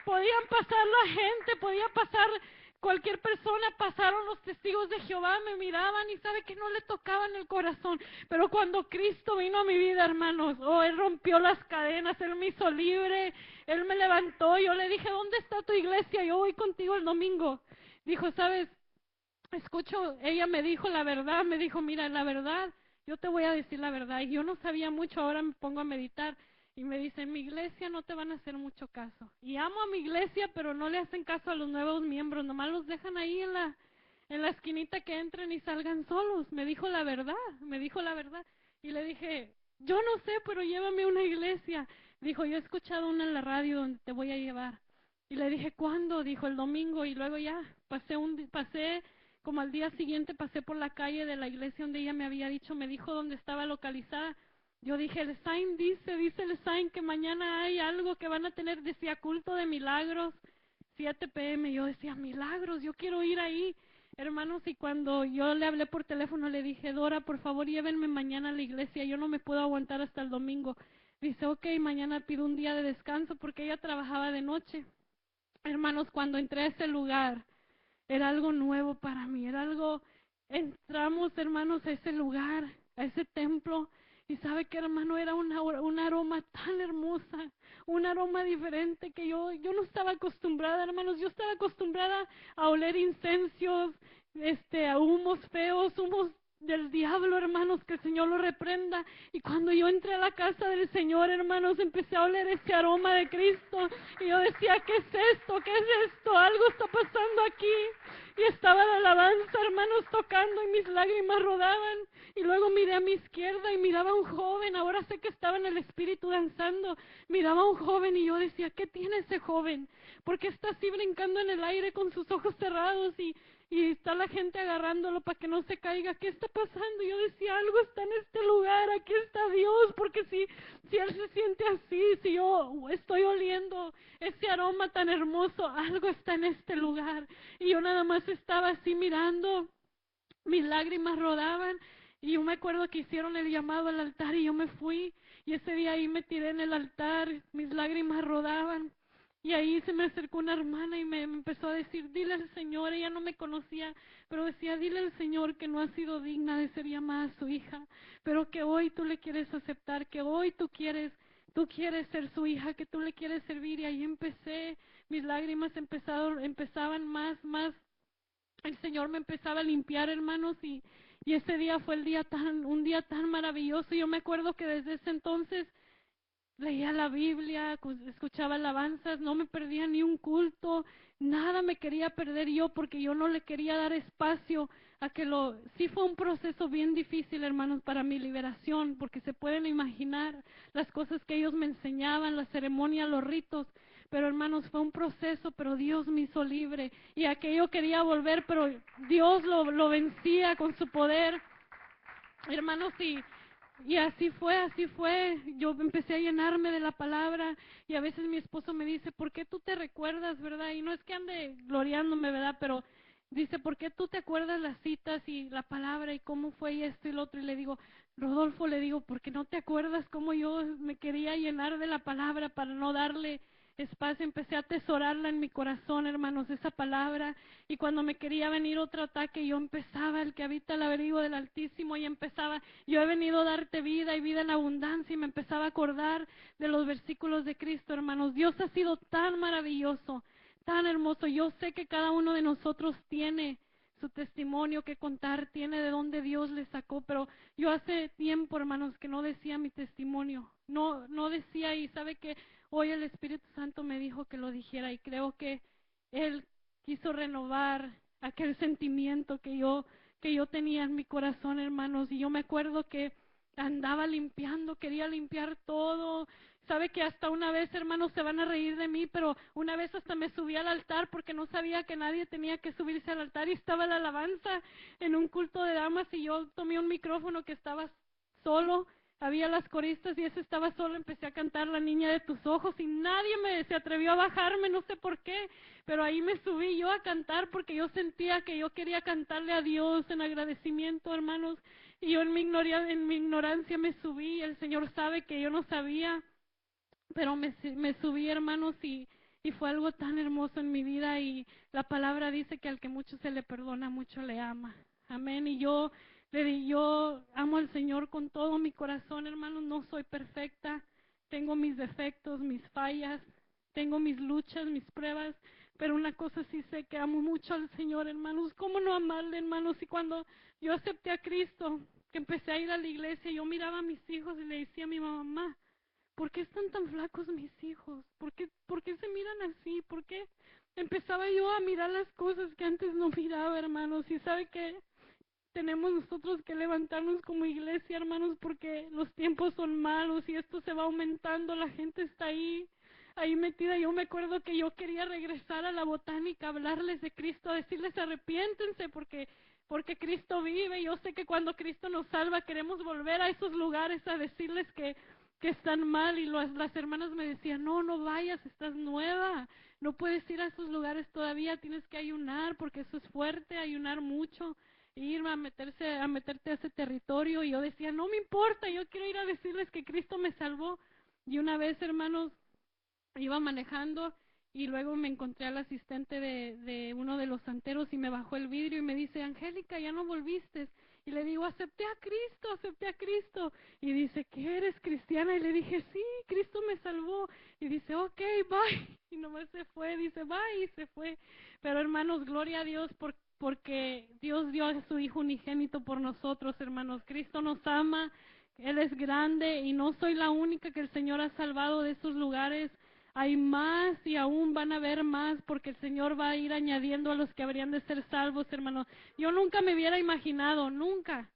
podían pasar la gente, podía pasar cualquier persona, pasaron los testigos de Jehová, me miraban y sabe que no le tocaban el corazón. Pero cuando Cristo vino a mi vida, hermanos, Él rompió las cadenas, Él me hizo libre, Él me levantó. Yo le dije, ¿dónde está tu iglesia? Yo voy contigo el domingo. Dijo, ¿sabes? Ella me dijo la verdad, me dijo, mira, la verdad, yo te voy a decir la verdad. Y yo no sabía mucho, ahora me pongo a meditar. Y me dice, en mi iglesia no te van a hacer mucho caso. Y amo a mi iglesia, pero no le hacen caso a los nuevos miembros, nomás los dejan ahí en la esquinita que entren y salgan solos. Me dijo la verdad. Y le dije, yo no sé, pero llévame a una iglesia. Dijo, yo he escuchado una en la radio donde te voy a llevar. Y le dije, ¿cuándo? Dijo, el domingo. Y luego ya pasé como al día siguiente, pasé por la calle de la iglesia donde ella me había dicho, me dijo dónde estaba localizada. Yo dije, el sign dice el sign que mañana hay algo que van a tener, decía culto de milagros, 7 p.m. Yo decía, milagros, yo quiero ir ahí, hermanos. Y cuando yo le hablé por teléfono, le dije, Dora, por favor, llévenme mañana a la iglesia, yo no me puedo aguantar hasta el domingo. Dice, ok, mañana pido un día de descanso, porque ella trabajaba de noche. Hermanos, cuando entré a ese lugar, era algo nuevo para mí, entramos, hermanos, a ese lugar, a ese templo. Y sabe que, hermano, era un aroma tan hermosa, un aroma diferente que yo no estaba acostumbrada, hermanos. Yo estaba acostumbrada a oler incensios, a humos feos, humos del diablo, hermanos, que el Señor lo reprenda. Y cuando yo entré a la casa del Señor, hermanos, empecé a oler ese aroma de Cristo. Y yo decía, ¿qué es esto? ¿Qué es esto? Algo está pasando aquí. Y estaba la alabanza, hermanos, tocando y mis lágrimas rodaban. Y luego miré a mi izquierda y miraba a un joven, ahora sé que estaba en el espíritu danzando. Miraba a un joven y yo decía, ¿qué tiene ese joven? ¿Por qué está así brincando en el aire con sus ojos cerrados y está la gente agarrándolo para que no se caiga? ¿Qué está pasando? Yo decía, algo está en este lugar, aquí está Dios, porque si él se siente así, si yo estoy oliendo ese aroma tan hermoso, algo está en este lugar. Y yo nada más estaba así mirando, mis lágrimas rodaban. Y yo me acuerdo que hicieron el llamado al altar y yo me fui. Y ese día ahí me tiré en el altar, mis lágrimas rodaban. Y ahí se me acercó una hermana y me empezó a decir, dile al Señor, ella no me conocía, pero decía, dile al Señor que no ha sido digna de ser llamada su hija, pero que hoy tú le quieres aceptar, que hoy tú quieres ser su hija, que tú le quieres servir. Y ahí empecé, mis lágrimas empezaban más, el Señor me empezaba a limpiar, hermanos, y ese día fue un día tan maravilloso. Yo me acuerdo que desde ese entonces leía la Biblia, escuchaba alabanzas, no me perdía ni un culto, nada me quería perder yo, porque yo no le quería dar espacio a sí fue un proceso bien difícil, hermanos, para mi liberación, porque se pueden imaginar las cosas que ellos me enseñaban, la ceremonia, los ritos, pero hermanos, fue un proceso, pero Dios me hizo libre, y aquello quería volver, pero Dios lo vencía con su poder, hermanos, y así fue, yo empecé a llenarme de la palabra, y a veces mi esposo me dice, ¿por qué tú te recuerdas, verdad? Y no es que ande gloriándome, verdad, pero dice, ¿por qué tú te acuerdas las citas y la palabra y cómo fue y esto y lo otro? Y le digo, Rodolfo, le digo, ¿por qué no te acuerdas cómo yo me quería llenar de la palabra para no darle espacio? Empecé a atesorarla en mi corazón, hermanos, esa palabra, y cuando me quería venir otro ataque, yo empezaba, el que habita el abrigo del Altísimo, y empezaba, yo he venido a darte vida y vida en abundancia, y me empezaba a acordar de los versículos de Cristo, hermanos. Dios ha sido tan maravilloso, tan hermoso. Yo sé que cada uno de nosotros tiene su testimonio que contar, tiene de dónde Dios le sacó, pero yo hace tiempo, hermanos, que no decía mi testimonio, no decía, y sabe que hoy el Espíritu Santo me dijo que lo dijera, y creo que Él quiso renovar aquel sentimiento que yo tenía en mi corazón, hermanos, y yo me acuerdo que andaba limpiando, quería limpiar todo. Sabe que hasta una vez, hermanos, se van a reír de mí, pero una vez hasta me subí al altar porque no sabía que nadie tenía que subirse al altar, y estaba la alabanza en un culto de damas, y yo tomé un micrófono que estaba solo, había las coristas y ese estaba solo, empecé a cantar La Niña de Tus Ojos, y nadie se atrevió a bajarme, no sé por qué, pero ahí me subí yo a cantar porque yo sentía que yo quería cantarle a Dios en agradecimiento, hermanos, y yo en mi ignorancia me subí. El Señor sabe que yo no sabía, pero me subí, hermanos, y fue algo tan hermoso en mi vida, y la palabra dice que al que mucho se le perdona, mucho le ama. Amén. Y yo amo al Señor con todo mi corazón, hermanos. No soy perfecta, tengo mis defectos, mis fallas, tengo mis luchas, mis pruebas, pero una cosa sí sé, que amo mucho al Señor, hermanos. ¿Cómo no amarle, hermanos? Y cuando yo acepté a Cristo, que empecé a ir a la iglesia, yo miraba a mis hijos y le decía a mi mamá, ¿por qué están tan flacos mis hijos? ¿Por qué se miran así? ¿Por qué? Empezaba yo a mirar las cosas que antes no miraba, hermanos. Y sabe que tenemos nosotros que levantarnos como iglesia, hermanos, porque los tiempos son malos y esto se va aumentando. La gente está ahí metida. Yo me acuerdo que yo quería regresar a la botánica, hablarles de Cristo, a decirles arrepiéntense porque Cristo vive. Yo sé que cuando Cristo nos salva queremos volver a esos lugares a decirles que están mal, y las hermanas me decían, no vayas, estás nueva, no puedes ir a esos lugares todavía, tienes que ayunar porque eso es fuerte, ayunar mucho, irme a meterte a ese territorio. Y yo decía, no me importa, yo quiero ir a decirles que Cristo me salvó. Y una vez, hermanos, iba manejando y luego me encontré al asistente de uno de los santeros, y me bajó el vidrio y me dice, Angélica, ya no volviste. Y le digo, acepté a Cristo. Y dice, ¿qué eres cristiana? Y le dije, sí, Cristo me salvó. Y dice, ok, bye. Y nomás se fue, dice, bye, y se fue. Pero hermanos, gloria a Dios porque Dios dio a su Hijo unigénito por nosotros, hermanos. Cristo nos ama, Él es grande, y no soy la única que el Señor ha salvado de esos lugares. Hay más, y aún van a haber más, porque el Señor va a ir añadiendo a los que habrían de ser salvos, hermano. Yo nunca me hubiera imaginado, nunca,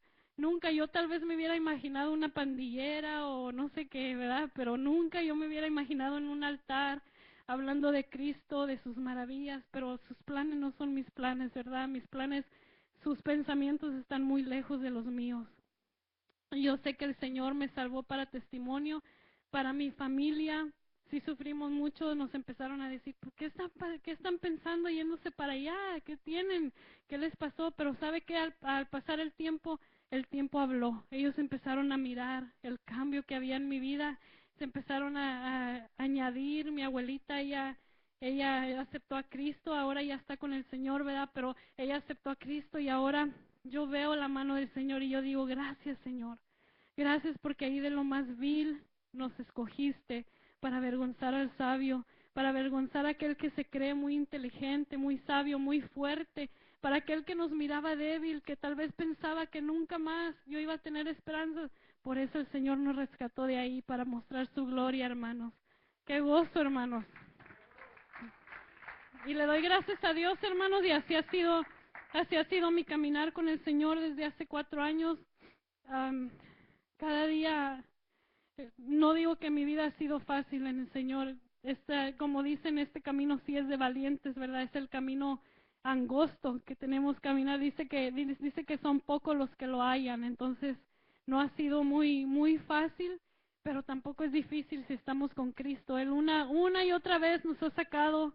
yo tal vez me hubiera imaginado una pandillera o no sé qué, ¿verdad? Pero nunca yo me hubiera imaginado en un altar hablando de Cristo, de sus maravillas, pero sus planes no son mis planes, ¿verdad? Mis planes, sus pensamientos están muy lejos de los míos. Yo sé que el Señor me salvó para testimonio, para mi familia. Sí sufrimos mucho, nos empezaron a decir, qué están pensando yéndose para allá? ¿Qué tienen? ¿Qué les pasó? Pero sabe que al pasar el tiempo habló. Ellos empezaron a mirar el cambio que había en mi vida, se empezaron a añadir. Mi abuelita, ella aceptó a Cristo, ahora ya está con el Señor, ¿verdad? Pero ella aceptó a Cristo, y ahora yo veo la mano del Señor y yo digo, gracias, Señor. Gracias porque ahí de lo más vil nos escogiste para avergonzar al sabio, para avergonzar a aquel que se cree muy inteligente, muy sabio, muy fuerte, para aquel que nos miraba débil, que tal vez pensaba que nunca más yo iba a tener esperanza. Por eso el Señor nos rescató de ahí, para mostrar su gloria, hermanos. ¡Qué gozo, hermanos! Y le doy gracias a Dios, hermanos, y así ha sido mi caminar con el Señor desde hace 4 años. Cada día, no digo que mi vida ha sido fácil en el Señor. Como dicen, este camino sí es de valientes, ¿verdad? Es el camino angosto que tenemos que caminar. Dice que son pocos los que lo hallan. Entonces, no ha sido muy fácil, pero tampoco es difícil si estamos con Cristo. Él una y otra vez nos ha sacado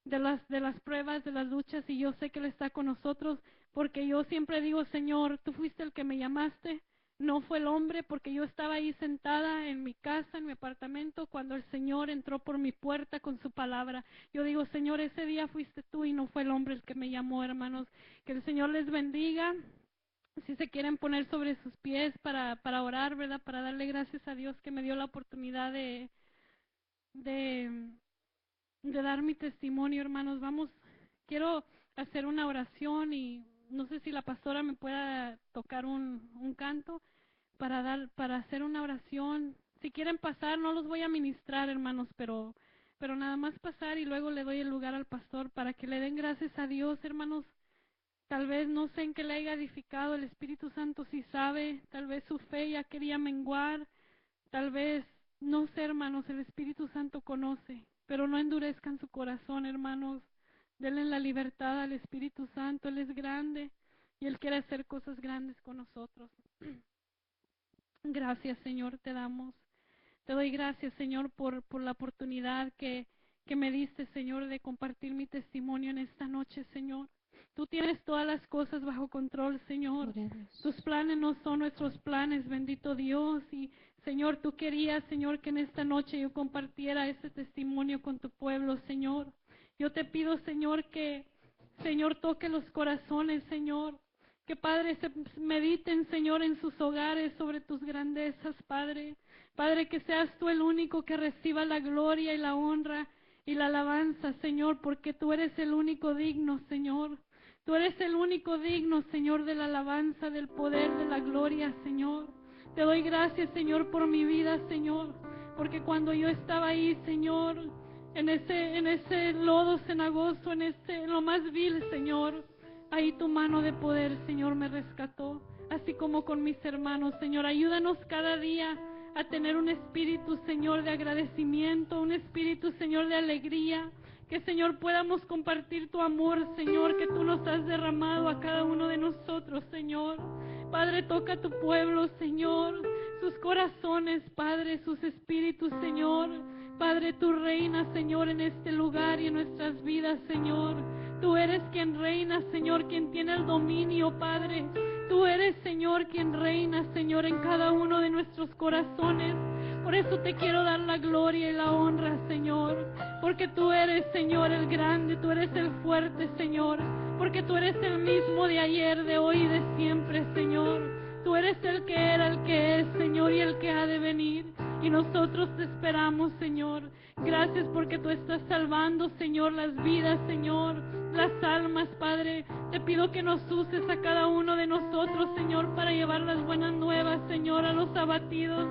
de las pruebas, de las luchas, y yo sé que Él está con nosotros, porque yo siempre digo, Señor, tú fuiste el que me llamaste, no fue el hombre, porque yo estaba ahí sentada en mi casa, en mi apartamento, cuando el Señor entró por mi puerta con su palabra. Yo digo, Señor, ese día fuiste tú y no fue el hombre el que me llamó, hermanos. Que el Señor les bendiga. Si se quieren poner sobre sus pies para orar, ¿verdad? Para darle gracias a Dios que me dio la oportunidad de dar mi testimonio, hermanos. Quiero hacer una oración y no sé si la pastora me pueda tocar un canto para hacer una oración. Si quieren pasar, no los voy a ministrar, hermanos, pero nada más pasar, y luego le doy el lugar al pastor para que le den gracias a Dios, hermanos. Tal vez no sé en qué le haya edificado, el Espíritu Santo sí sabe, tal vez su fe ya quería menguar, tal vez, no sé, hermanos, el Espíritu Santo conoce, pero no endurezcan su corazón, hermanos. Denle la libertad al Espíritu Santo, Él es grande y Él quiere hacer cosas grandes con nosotros. Gracias, Señor, te damos. Te doy gracias, Señor, por la oportunidad que me diste, Señor, de compartir mi testimonio en esta noche, Señor. Tú tienes todas las cosas bajo control, Señor. Tus planes no son nuestros planes, bendito Dios. Y, Señor, tú querías, Señor, que en esta noche yo compartiera ese testimonio con tu pueblo, Señor. Yo te pido, Señor, que, Señor, toque los corazones, Señor. Que, Padre, se mediten, Señor, en sus hogares sobre tus grandezas, Padre. Padre, que seas tú el único que reciba la gloria y la honra y la alabanza, Señor, porque tú eres el único digno, Señor. Tú eres el único digno, Señor, de la alabanza, del poder, de la gloria, Señor. Te doy gracias, Señor, por mi vida, Señor, porque cuando yo estaba ahí, Señor, en ese lodo cenagoso, en lo más vil, Señor, ahí tu mano de poder, Señor, me rescató, así como con mis hermanos, Señor. Ayúdanos cada día a tener un espíritu, Señor, de agradecimiento, un espíritu, Señor, de alegría, que, Señor, podamos compartir tu amor, Señor, que tú nos has derramado a cada uno de nosotros, Señor. Padre, toca a tu pueblo, Señor, sus corazones, Padre, sus espíritus, Señor. Padre, tú reinas, Señor, en este lugar y en nuestras vidas, Señor. Tú eres quien reina, Señor, quien tiene el dominio, Padre. Tú eres, Señor, quien reina, Señor, en cada uno de nuestros corazones. Por eso te quiero dar la gloria y la honra, Señor. Porque tú eres, Señor, el grande, tú eres el fuerte, Señor. Porque tú eres el mismo de ayer, de hoy y de siempre, Señor. Tú eres el que era, el que es, Señor, y el que ha de venir. Y nosotros te esperamos, Señor. Gracias porque tú estás salvando, Señor, las vidas, Señor, las almas, Padre. Te pido que nos uses a cada uno de nosotros, Señor, para llevar las buenas nuevas, Señor, a los abatidos,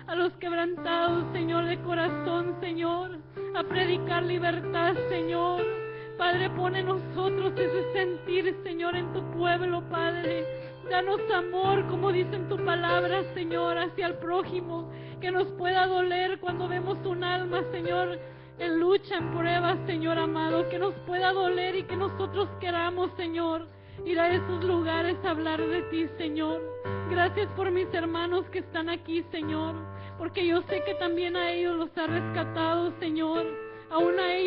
a los quebrantados, Señor, de corazón, Señor, a predicar libertad, Señor. Padre, pone en nosotros ese sentir, Señor, en tu pueblo, Padre. Danos amor, como dice en tu palabra, Señor, hacia el prójimo, que nos pueda doler cuando vemos un alma, Señor, en lucha, en pruebas, Señor amado, que nos pueda doler y que nosotros queramos, Señor, ir a esos lugares a hablar de ti, Señor. Gracias por mis hermanos que están aquí, Señor, porque yo sé que también a ellos los ha rescatado, Señor, aún a ellos